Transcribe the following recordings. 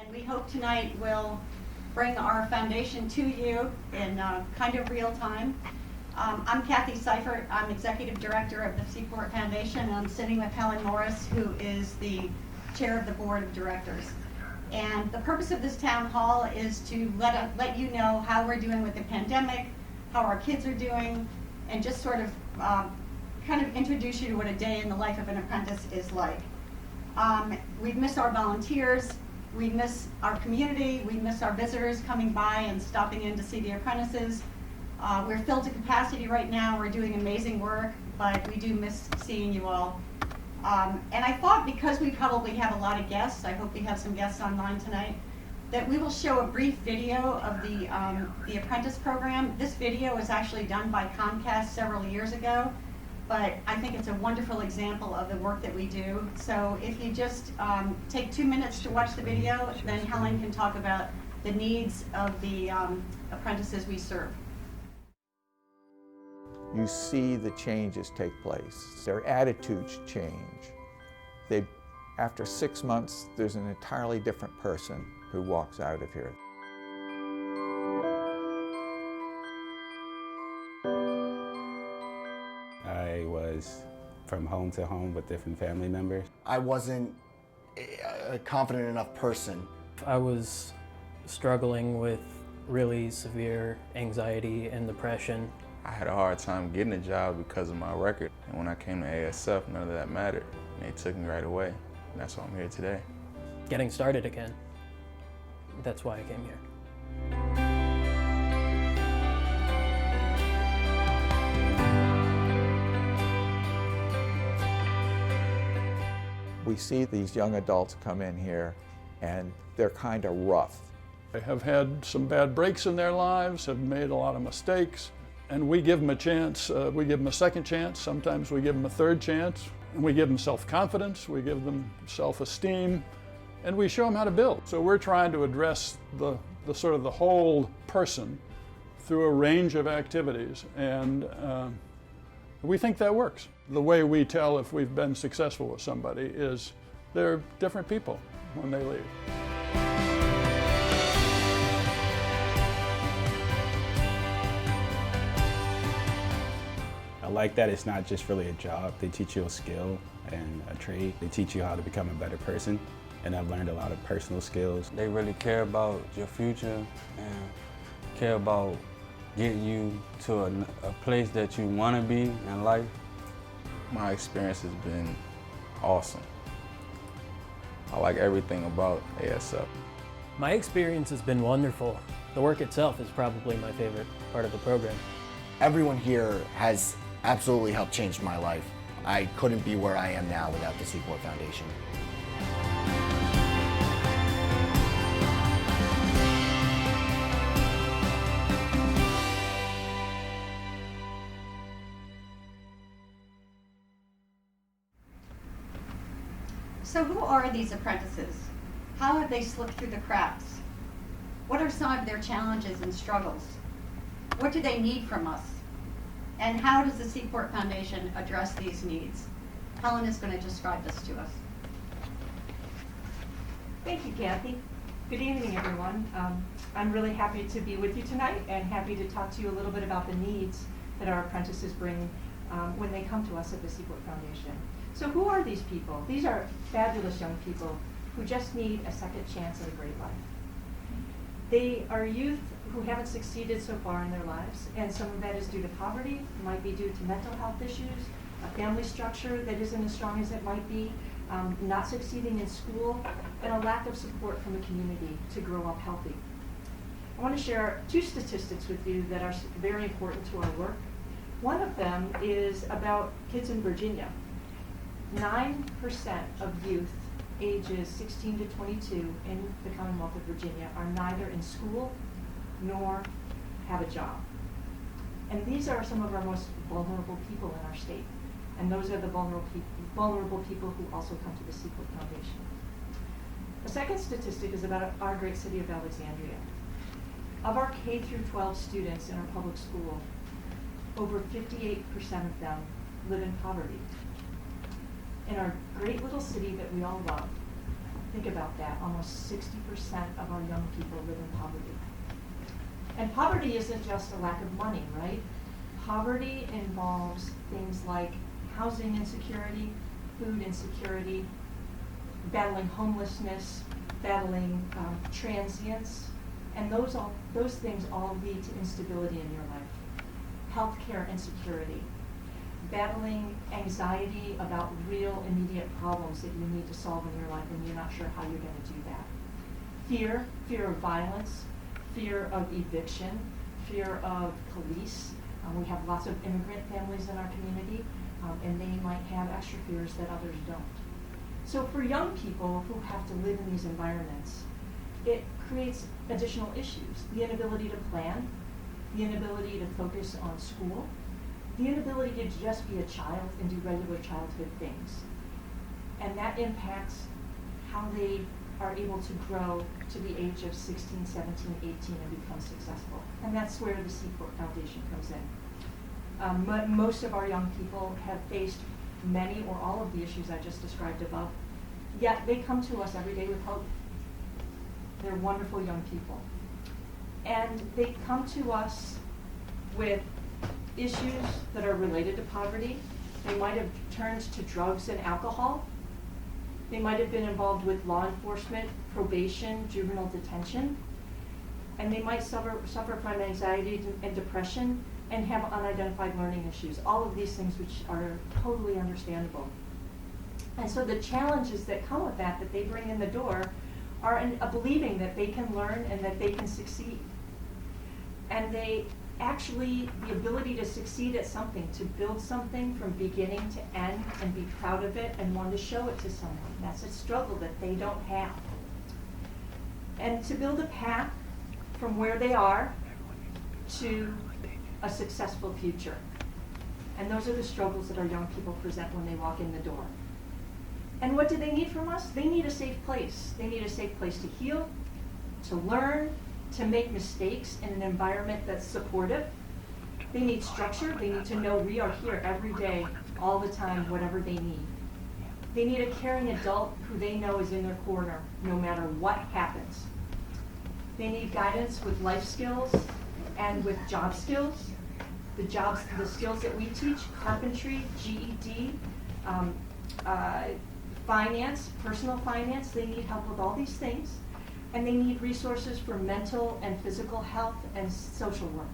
And we hope tonight will bring our foundation to you in kind of real time. I'm Kathy Seifert. I'm Executive Director of the Seaport Foundation, and I'm sitting with Helen Morris, who is the Chair of the Board of Directors. And the purpose of this town hall is to let you know how we're doing with the pandemic, how our kids are doing, and just sort of kind of introduce you to what a day in the life of an apprentice is like. We've missed our volunteers, we miss our community, we miss our visitors coming by and stopping in to see the apprentices. We're filled to capacity right now, we're doing amazing work, but we do miss seeing you all. And I thought, because we probably have a lot of guests, I hope we have some guests online tonight, that we will show a brief video of the apprentice program. This video was actually done by Comcast several years ago, but I think it's a wonderful example of the work that we do. So if you just take 2 minutes to watch the video, then Helen can talk about the needs of the apprentices we serve. You see the changes take place. Their attitudes change. After 6 months, there's an entirely different person who walks out of here. I was from home to home with different family members. I wasn't a confident enough person. I was struggling with really severe anxiety and depression. I had a hard time getting a job because of my record. And when I came to ASF, none of that mattered. And they took me right away. And that's why I'm here today. Getting started again. That's why I came here. We see these young adults come in here and they're kind of rough. They have had some bad breaks in their lives, have made a lot of mistakes, and we give them a chance. We give them a second chance. Sometimes we give them a third chance. And we give them self-confidence, we give them self-esteem, and we show them how to build. So we're trying to address the sort of the whole person through a range of activities, and we think that works. The way we tell if we've been successful with somebody is they're different people when they leave. I like that it's not just really a job. They teach you a skill and a trade. They teach you how to become a better person. And I've learned a lot of personal skills. They really care about your future and care about getting you to a place that you want to be in life. My experience has been awesome. I like everything about ASF. My experience has been wonderful. The work itself is probably my favorite part of the program. Everyone here has absolutely helped change my life. I couldn't be where I am now without the Seaport Foundation. So who are these apprentices? How have they slipped through the cracks? What are some of their challenges and struggles? What do they need from us? And how does the Seaport Foundation address these needs? Helen is going to describe this to us. Thank you, Kathy. Good evening, everyone. I'm really happy to be with you tonight and happy to talk to you a little bit about the needs that our apprentices bring when they come to us at the Seaport Foundation. So who are these people? These are fabulous young people who just need a second chance at a great life. They are youth who haven't succeeded so far in their lives, and some of that is due to poverty, it might be due to mental health issues, a family structure that isn't as strong as it might be, not succeeding in school, and a lack of support from the community to grow up healthy. I want to share 2 statistics with you that are very important to our work. One of them is about kids in Virginia. 9% of youth ages 16 to 22 in the Commonwealth of Virginia are neither in school nor have a job. And these are some of our most vulnerable people in our state. And those are the vulnerable people who also come to the Seaport Foundation. The second statistic is about our great city of Alexandria. Of our K through 12 students in our public school, over 58% of them live in poverty. In our great little city that we all love, Think about that, almost 60% of our young people live in poverty. And poverty isn't just a lack of money, right? Poverty involves things like housing insecurity, food insecurity, battling homelessness, battling transience, and those things all lead to instability in your life. Healthcare insecurity, battling anxiety about real immediate problems that you need to solve in your life and you're not sure how you're going to do that. Fear of violence, fear of eviction, fear of police. We have lots of immigrant families in our community, and they might have extra fears that others don't. So for young people who have to live in these environments, it creates additional issues. The inability to plan, the inability to focus on school, the inability to just be a child and do regular childhood things. And that impacts how they are able to grow to the age of 16, 17, 18 and become successful. And that's where the Seaport Foundation comes in. Most of our young people have faced many or all of the issues I just described above, yet they come to us every day with hope. They're wonderful young people. And they come to us with issues that are related to poverty. They might have turned to drugs and alcohol. They might have been involved with law enforcement, probation, juvenile detention. And they might suffer from anxiety and depression and have unidentified learning issues. All of these things which are totally understandable. And so the challenges that come with that they bring in the door are believing that they can learn and that they can succeed. And the ability to succeed at something, to build something from beginning to end and be proud of it and want to show it to someone. That's a struggle that they don't have. And to build a path from where they are to a successful future. And those are the struggles that our young people present when they walk in the door. And what do they need from us? They need a safe place. They need a safe place to heal, to learn, to make mistakes in an environment that's supportive. They need structure. They need to know we are here every day, all the time, whatever they need. They need a caring adult who they know is in their corner, no matter what happens. They need guidance with life skills and with job skills. The skills that we teach, carpentry, GED, finance, personal finance, they need help with all these things. And they need resources for mental and physical health and social work.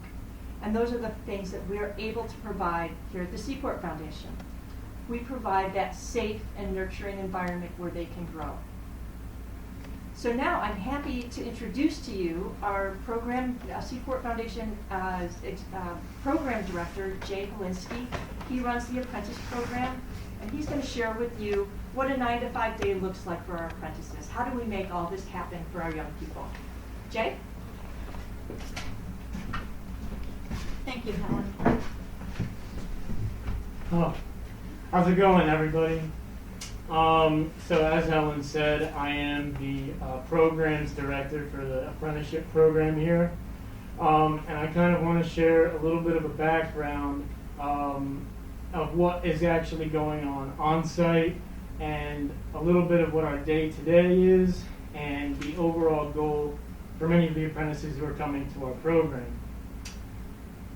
And those are the things that we are able to provide here at the Seaport Foundation. We provide that safe and nurturing environment where they can grow. So now I'm happy to introduce to you our program, Seaport Foundation Program Director, Jay Holinsky. He runs the apprentice program, and he's going to share with you what a 9-to-5 day looks like for our apprentices. How do we make all this happen for our young people? Jay? Thank you, Helen. Oh, how's it going, everybody? So as Helen said, I am the programs director for the apprenticeship program here. And I kind of want to share a little bit of a background of what is actually going on site, and a little bit of what our day-to-day is, and the overall goal for many of the apprentices who are coming to our program.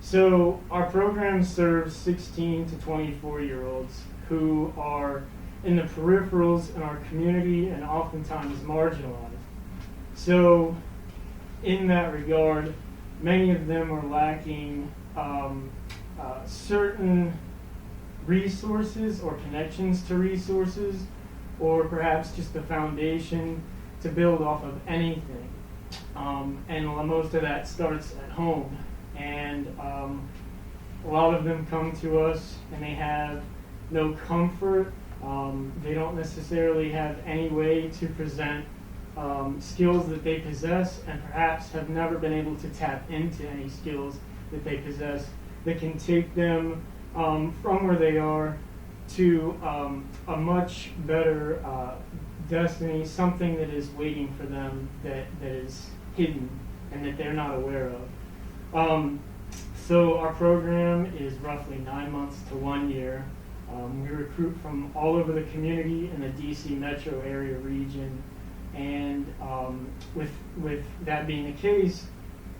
So our program serves 16 to 24-year-olds who are in the peripherals in our community and oftentimes marginalized. So in that regard, many of them are lacking certain resources or connections to resources, or perhaps just the foundation to build off of anything. And most of that starts at home. And a lot of them come to us and they have no comfort. They don't necessarily have any way to present skills that they possess, and perhaps have never been able to tap into any skills that they possess that can take them from where they are to a much better destiny, something that is waiting for them that is hidden and that they're not aware of. So our program is roughly 9 months to 1 year. We recruit from all over the community in the DC metro area region. And with that being the case,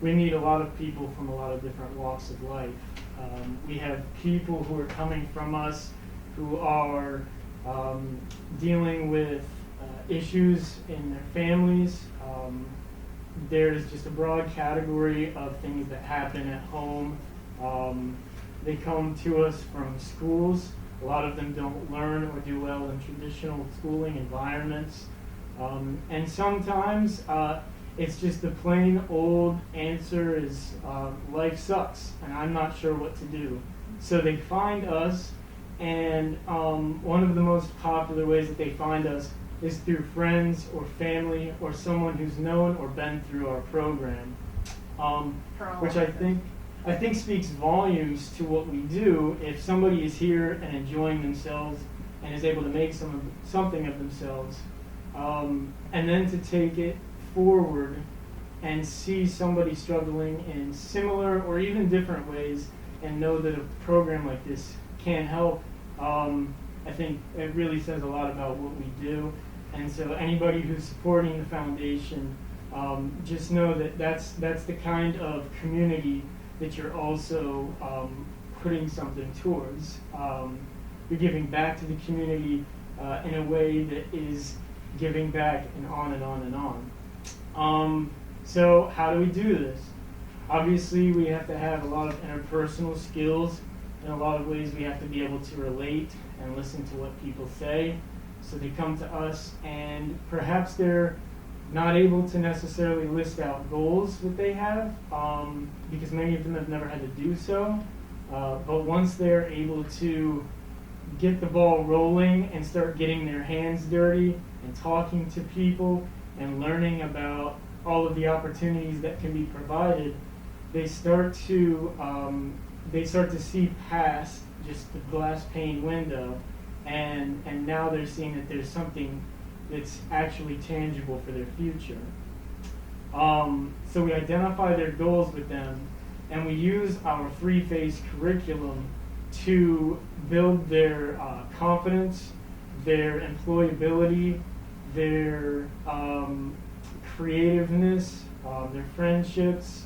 we meet a lot of people from a lot of different walks of life. We have people who are coming from us who are dealing with issues in their families. There's just a broad category of things that happen at home. They come to us from schools. A lot of them don't learn or do well in traditional schooling environments. And sometimes it's just the plain old answer is life sucks and I'm not sure what to do. So they find us, and one of the most popular ways that they find us is through friends or family or someone who's known or been through our program, which I think speaks volumes to what we do. If somebody is here and enjoying themselves and is able to make something of themselves, and then to take it forward and see somebody struggling in similar or even different ways and know that a program like this can help, I think it really says a lot about what we do. And so anybody who's supporting the foundation, just know that that's the kind of community that you're also putting something towards. You're giving back to the community in a way that is giving back, and on and on and on. So how do we do this? Obviously, we have to have a lot of interpersonal skills. In a lot of ways, we have to be able to relate and listen to what people say. So they come to us, and perhaps they're not able to necessarily list out goals that they have, because many of them have never had to do so. But once they're able to get the ball rolling and start getting their hands dirty and talking to people and learning about all of the opportunities that can be provided, they start to see past just the glass pane window, and now they're seeing that there's something that's actually tangible for their future. So we identify their goals with them, and we use our 3-phase curriculum to build their confidence, their employability, their creativeness, their friendships,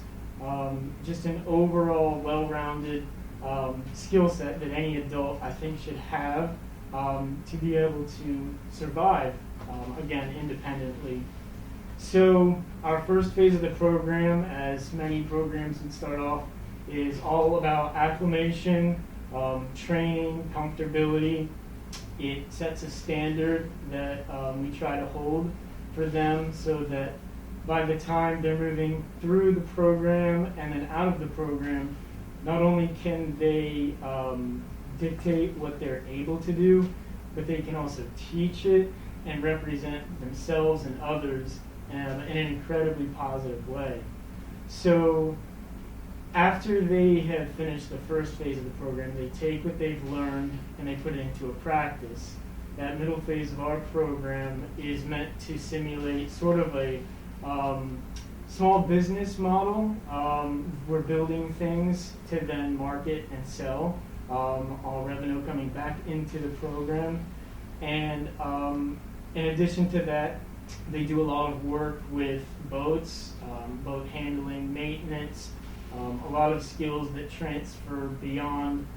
just an overall well-rounded skill set that any adult, I think, should have to be able to survive, again, independently. So our first phase of the program, as many programs would start off, is all about acclimation, training, comfortability. It sets a standard that we try to hold for them so that by the time they're moving through the program and then out of the program, not only can they dictate what they're able to do, but they can also teach it and represent themselves and others in an incredibly positive way. So after they have finished the first phase of the program, they take what they've learned and they put it into a practice. That middle phase of our program is meant to simulate sort of a small business model. We're building things to then market and sell, all revenue coming back into the program. And in addition to that, they do a lot of work with boats, boat handling, maintenance, a lot of skills that transfer beyond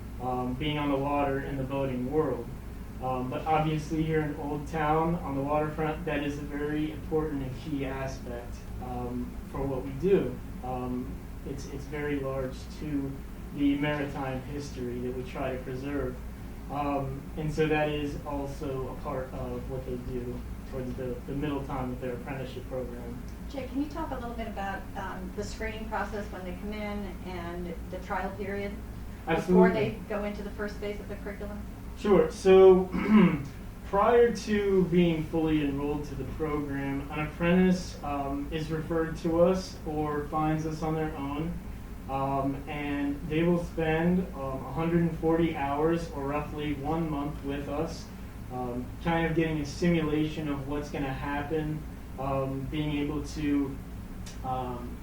being on the water in the boating world. But obviously here in Old Town on the waterfront, that is a very important and key aspect for what we do. It's very large to the maritime history that we try to preserve. And so that is also a part of what they do towards the middle time of their apprenticeship program. Jay, can you talk a little bit about the screening process when they come in and the trial period before they go into the first phase of the curriculum? Sure. So prior to being fully enrolled to the program, an apprentice is referred to us or finds us on their own, and they will spend 140 hours or roughly 1 month with us, kind of getting a simulation of what's going to happen, being able to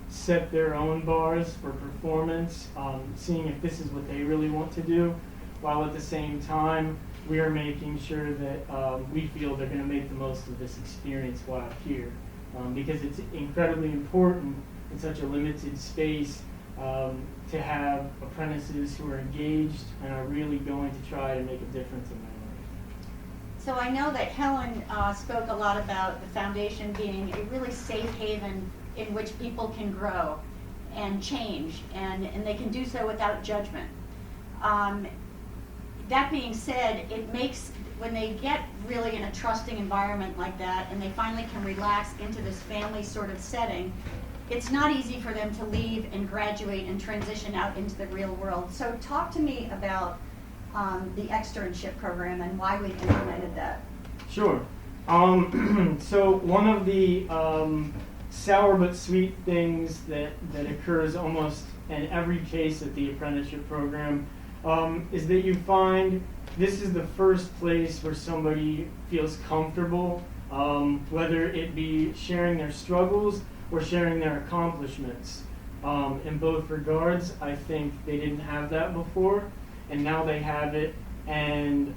set their own bars for performance, seeing if this is what they really want to do, while at the same time we are making sure that we feel they're going to make the most of this experience while here, because it's incredibly important in such a limited space to have apprentices who are engaged and are really going to try to make a difference in their life. So I know that Helen spoke a lot about the foundation being a really safe haven in which people can grow and change, and they can do so without judgment. That being said, it makes, when they get really in a trusting environment like that and they finally can relax into this family sort of setting, it's not easy for them to leave and graduate and transition out into the real world. So talk to me about the externship program and why we implemented that. Sure. So one of the sour but sweet things that occurs almost in every case at the apprenticeship program is that you find this is the first place where somebody feels comfortable, whether it be sharing their struggles or sharing their accomplishments. In both regards, I think they didn't have that before, and now they have it. And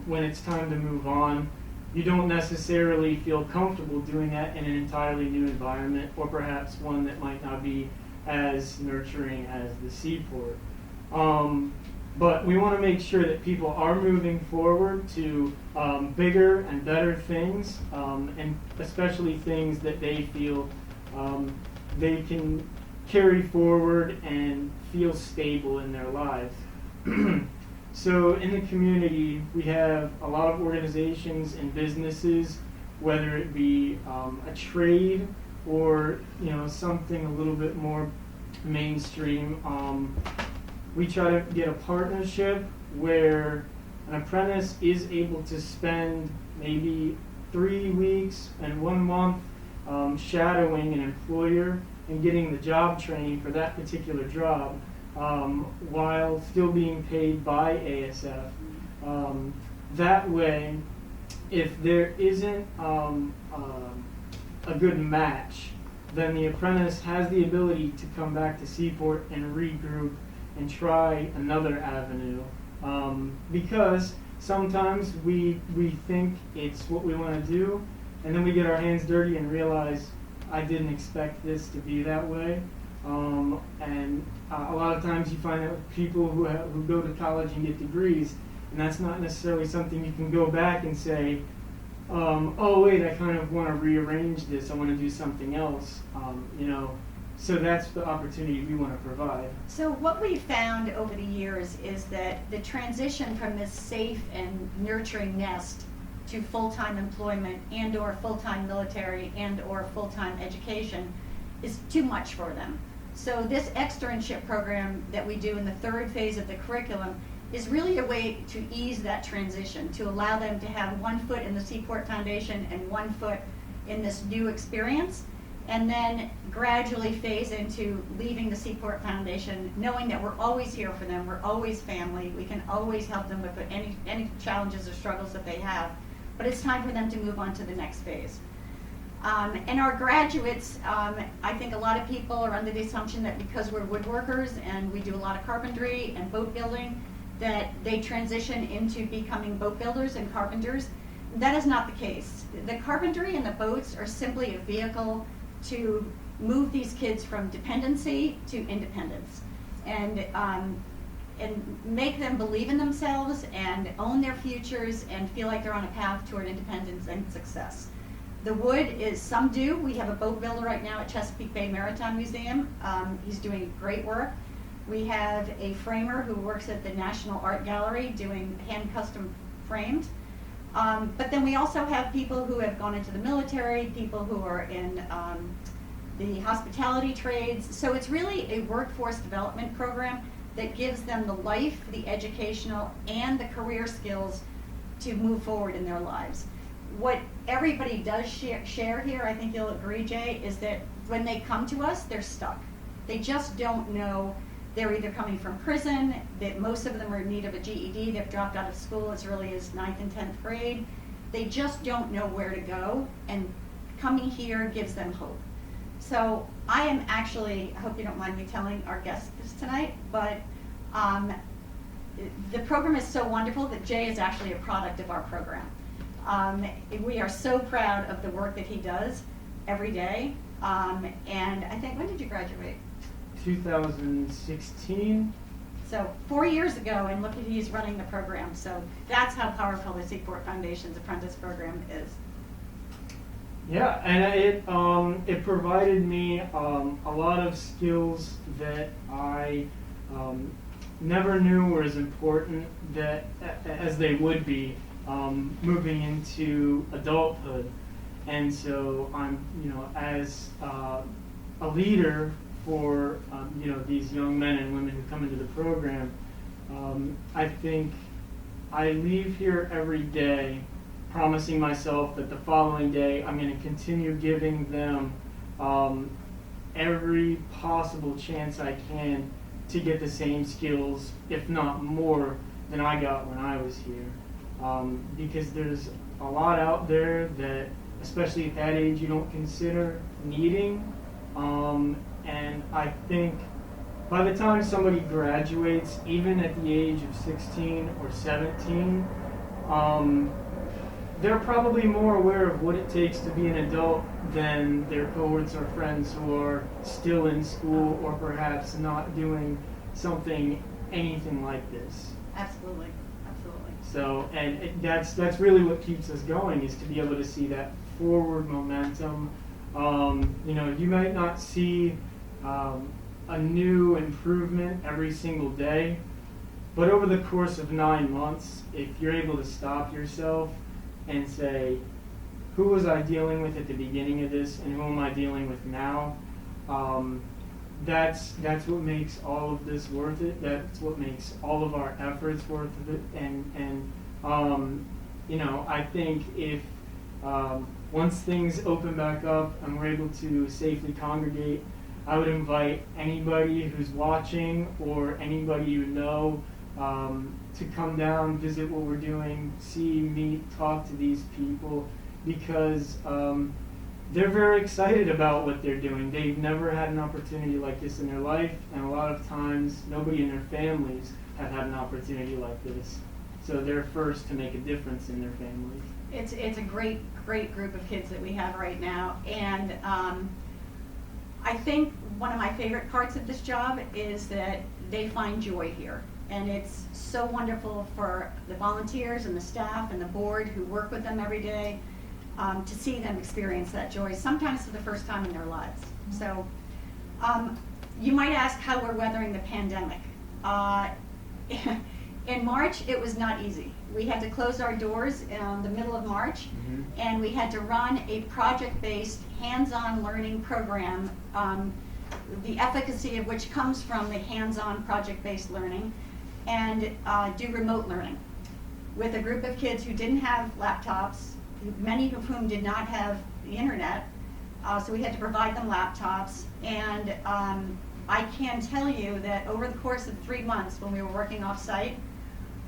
when it's time to move on, you don't necessarily feel comfortable doing that in an entirely new environment, or perhaps one that might not be as nurturing as the Seaport. But we want to make sure that people are moving forward to bigger and better things, and especially things that they feel they can carry forward and feel stable in their lives. So in the community, we have a lot of organizations and businesses, whether it be a trade or something a little bit more mainstream. We try to get a partnership where an apprentice is able to spend maybe 3 weeks and 1 month shadowing an employer and getting the job training for that particular job, while still being paid by ASF. That way, if there isn't a good match, then the apprentice has the ability to come back to Seaport and regroup and try another avenue, because sometimes we think it's what we want to do, and then we get our hands dirty and realize I didn't expect this to be that way. And a lot of times you find out people who go to college and get degrees, and that's not necessarily something you can go back and say, oh wait, I kind of want to rearrange this, I want to do something else, So that's the opportunity we want to provide. So what we've found over the years is that the transition from this safe and nurturing nest to full-time employment and or full-time military and or full-time education is too much for them. So this externship program that we do in the third phase of the curriculum is really a way to ease that transition, to allow them to have 1 foot in the Seaport Foundation and 1 foot in this new experience, and then gradually phase into leaving the Seaport Foundation, knowing that we're always here for them, we're always family, we can always help them with any challenges or struggles that they have, but it's time for them to move on to the next phase. And our graduates, I think a lot of people are under the assumption that because we're woodworkers and we do a lot of carpentry and boat building, that they transition into becoming boat builders and carpenters. That is not the case. The carpentry and the boats are simply a vehicle to move these kids from dependency to independence, and make them believe in themselves and own their futures and feel like they're on a path toward independence and success. The wood is, some do. We have a boat builder right now at Chesapeake Bay Maritime Museum. He's doing great work. We have a framer who works at the National Art Gallery doing hand custom frames. But then we also have people who have gone into the military, people who are in the hospitality trades. So it's really a workforce development program that gives them the life, the educational, and the career skills to move forward in their lives. What everybody does share here, I think you'll agree, Jay, is that when they come to us, they're stuck. They just don't know. They're either coming from prison, that most of them are in need of a GED, they've dropped out of school as early as 9th and 10th grade. They just don't know where to go, and coming here gives them hope. So I am actually, I hope you don't mind me telling our guests this tonight, but the program is so wonderful that Jay is actually a product of our program. We are so proud of the work that he does every day. And I think, when did you graduate? 2016. So 4 years ago, and look at, he's running the program. So that's how powerful the Seaport Foundation's apprentice program is. Yeah, and it provided me a lot of skills that I never knew were as important as they would be moving into adulthood. And so I'm, as a leader for these young men and women who come into the program, I think I leave here every day promising myself that the following day I'm going to continue giving them every possible chance I can to get the same skills, if not more, than I got when I was here. Because there's a lot out there that, especially at that age, you don't consider needing. And I think by the time somebody graduates, even at the age of 16 or 17, they're probably more aware of what it takes to be an adult than their cohorts or friends who are still in school or perhaps not doing anything like this. Absolutely, absolutely. So, and that's really what keeps us going, is to be able to see that forward momentum. You might not see a new improvement every single day, but over the course of 9 months, if you're able to stop yourself and say, who was I dealing with at the beginning of this, and who am I dealing with now? That's what makes all of this worth it. That's what makes all of our efforts worth it. And I think if once things open back up and we're able to safely congregate, I would invite anybody who's watching or anybody you know to come down, visit what we're doing, see, meet, talk to these people, because they're very excited about what they're doing. They've never had an opportunity like this in their life, and a lot of times nobody in their families have had an opportunity like this. So they're first to make a difference in their families. It's a great group of kids that we have right now, and I think one of my favorite parts of this job is that they find joy here. And it's so wonderful for the volunteers and the staff and the board who work with them every day to see them experience that joy, sometimes for the first time in their lives. So you might ask how we're weathering the pandemic. In March, it was not easy. We had to close our doors in the middle of March, and we had to run a project-based, hands-on learning program, the efficacy of which comes from the hands-on project-based learning, and do remote learning with a group of kids who didn't have laptops, many of whom did not have the internet, so we had to provide them laptops. And I can tell you that over the course of 3 months when we were working off-site,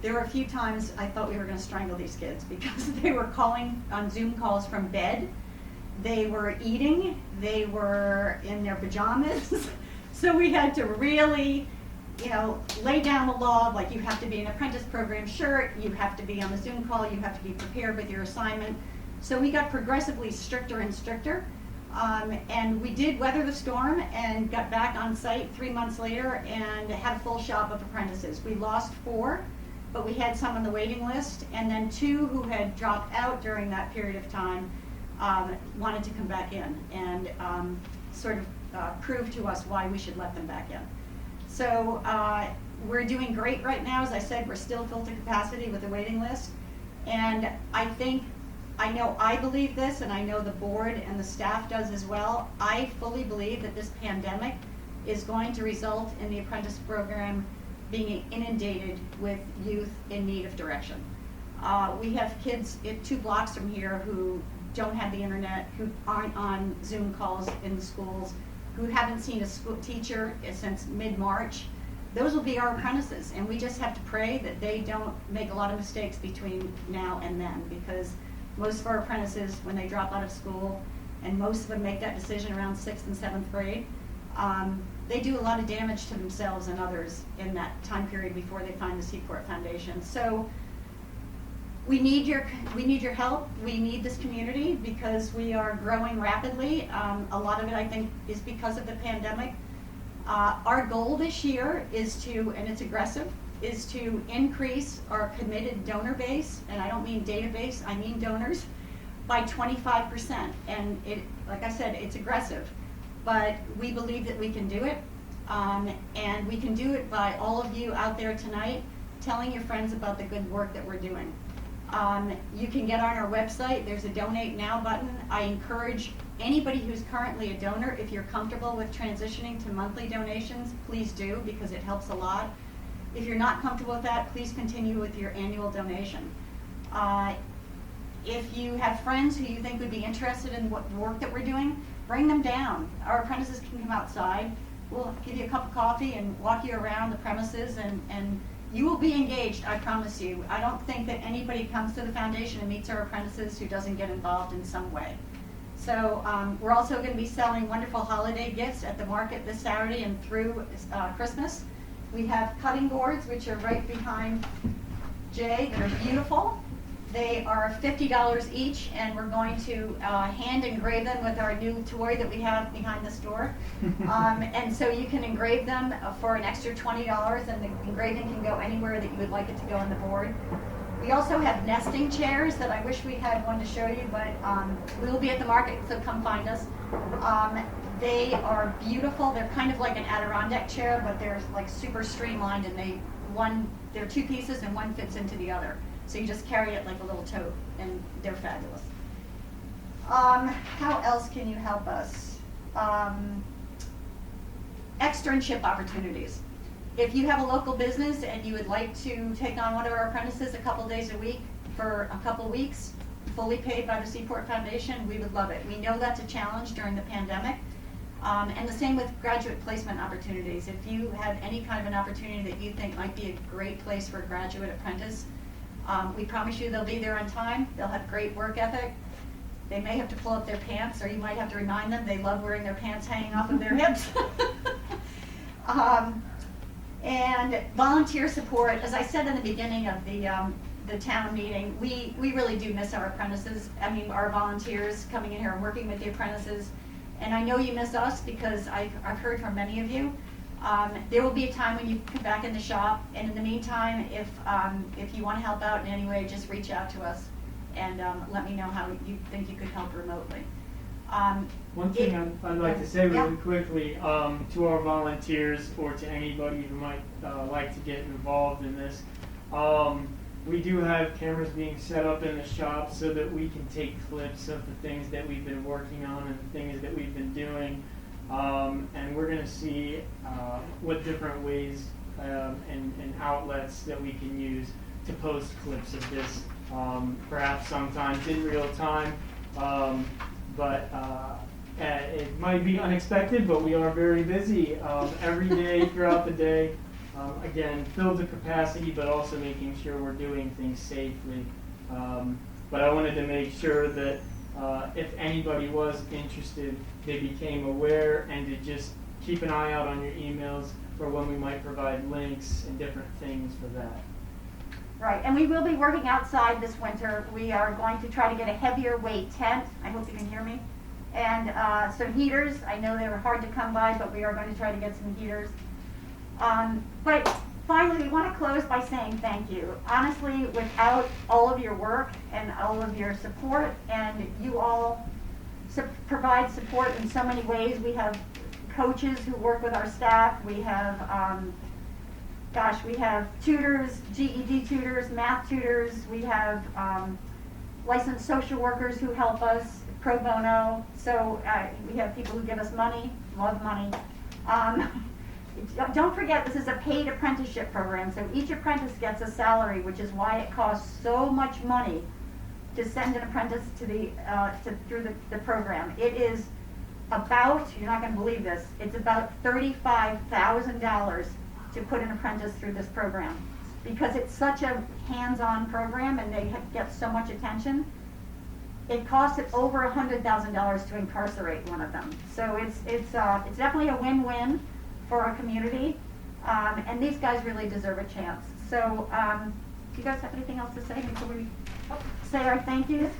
there were a few times I thought we were going to strangle these kids because they were calling on Zoom calls from bed, they were eating, they were in their pajamas, so we had to really lay down the law of, like, you have to be an apprentice program shirt, you have to be on the Zoom call, you have to be prepared with your assignment. So we got progressively stricter and stricter, and we did weather the storm and got back on site 3 months later and had a full shop of apprentices. We lost 4, but we had some on the waiting list, and then 2 who had dropped out during that period of time wanted to come back in and prove to us why we should let them back in. So we're doing great right now. As I said, we're still full to capacity with the waiting list. And I believe this, and I know the board and the staff does as well. I fully believe that this pandemic is going to result in the apprentice program being inundated with youth in need of direction. We have kids 2 blocks from here who don't have the internet, who aren't on Zoom calls in the schools, who haven't seen a school teacher since mid-March. Those will be our apprentices, and we just have to pray that they don't make a lot of mistakes between now and then, because most of our apprentices, when they drop out of school, and most of them make that decision around 6th and 7th grade, they do a lot of damage to themselves and others in that time period before they find the Seaport Foundation. So we need your help. We need this community because we are growing rapidly. A lot of it, I think, is because of the pandemic. Our goal this year is to, and it's aggressive, is to increase our committed donor base, and I don't mean database, I mean donors, by 25%. And it, like I said, it's aggressive, but we believe that we can do it. And we can do it by all of you out there tonight telling your friends about the good work that we're doing. You can get on our website, there's a donate now button. I encourage anybody who's currently a donor, if you're comfortable with transitioning to monthly donations, please do, because it helps a lot. If you're not comfortable with that, please continue with your annual donation. If you have friends who you think would be interested in what work that we're doing, bring them down. Our apprentices can come outside. We'll give you a cup of coffee and walk you around the premises, and you will be engaged, I promise you. I don't think that anybody comes to the foundation and meets our apprentices who doesn't get involved in some way. So we're also going to be selling wonderful holiday gifts at the market this Saturday and through Christmas. We have cutting boards, which are right behind Jay, that are beautiful. They are $50 each, and we're going to hand engrave them with our new toy that we have behind the store. And so you can engrave them for an extra $20, and the engraving can go anywhere that you would like it to go on the board. We also have nesting chairs that I wish we had one to show you, but we will be at the market, so come find us. They are beautiful. They're kind of like an Adirondack chair, but they're like super streamlined, and they're two pieces and one fits into the other. So you just carry it like a little tote, and they're fabulous. How else can you help us? Externship opportunities. If you have a local business and you would like to take on one of our apprentices a couple days a week for a couple weeks, fully paid by the Seaport Foundation, we would love it. We know that's a challenge during the pandemic. And the same with graduate placement opportunities. If you have any kind of an opportunity that you think might be a great place for a graduate apprentice, we promise you they'll be there on time. They'll have great work ethic. They may have to pull up their pants, or you might have to remind them they love wearing their pants hanging off of their hips. And volunteer support, as I said in the beginning of the town meeting, we really do miss our apprentices. I mean, our volunteers coming in here and working with the apprentices. And I know you miss us because I've heard from many of you. There will be a time when you come back in the shop, and in the meantime, if you want to help out in any way, just reach out to us and let me know how you think you could help remotely. One thing I'd like to say really quickly to our volunteers, or to anybody who might like to get involved in this, we do have cameras being set up in the shop so that we can take clips of the things that we've been working on and the things that we've been doing. And we're going to see what different ways and outlets that we can use to post clips of this, perhaps sometimes in real time, but it might be unexpected, but we are very busy every day throughout the day. Again, filled to capacity, but also making sure we're doing things safely. But I wanted to make sure that if anybody was interested, they became aware, and to just keep an eye out on your emails for when we might provide links and different things for that. Right, and we will be working outside this winter. We are going to try to get a heavier weight tent. I hope you can hear me. And some heaters. I know they were hard to come by, but we are going to try to get some heaters. But finally, we want to close by saying thank you. Honestly, without all of your work and all of your support, and you all provide support in so many ways. We have coaches who work with our staff. We have, we have tutors, GED tutors, math tutors. We have licensed social workers who help us pro bono. So we have people who give us money, love money. Don't forget, this is a paid apprenticeship program, so each apprentice gets a salary, which is why it costs so much money to send an apprentice to through the program. It is about, you're not going to believe this, it's about $35,000 to put an apprentice through this program. Because it's such a hands-on program and they get so much attention, it costs over $100,000 to incarcerate one of them. So it's definitely a win-win. for our community, and these guys really deserve a chance. So, do you guys have anything else to say before we say our thank yous?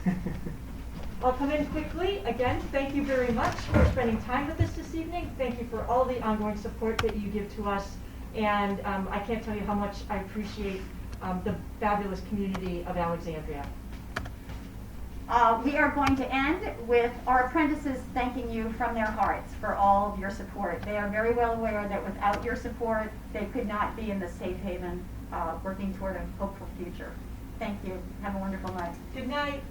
I'll come in quickly. Again, thank you very much for spending time with us this evening. Thank you for all the ongoing support that you give to us. And I can't tell you how much I appreciate the fabulous community of Alexandria. We are going to end with our apprentices thanking you from their hearts for all of your support. They are very well aware that without your support, they could not be in the safe haven working toward a hopeful future. Thank you. Have a wonderful night. Good night.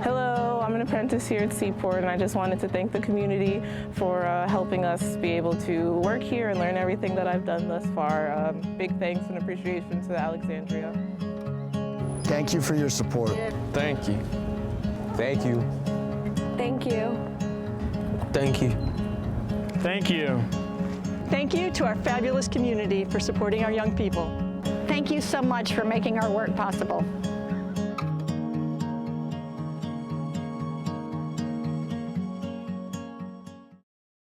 Hello, I'm an apprentice here at Seaport, and I just wanted to thank the community for helping us be able to work here and learn everything that I've done thus far. Big thanks and appreciation to Alexandria. Thank you for your support. Thank you. Thank you. Thank you. Thank you. Thank you. Thank you to our fabulous community for supporting our young people. Thank you so much for making our work possible.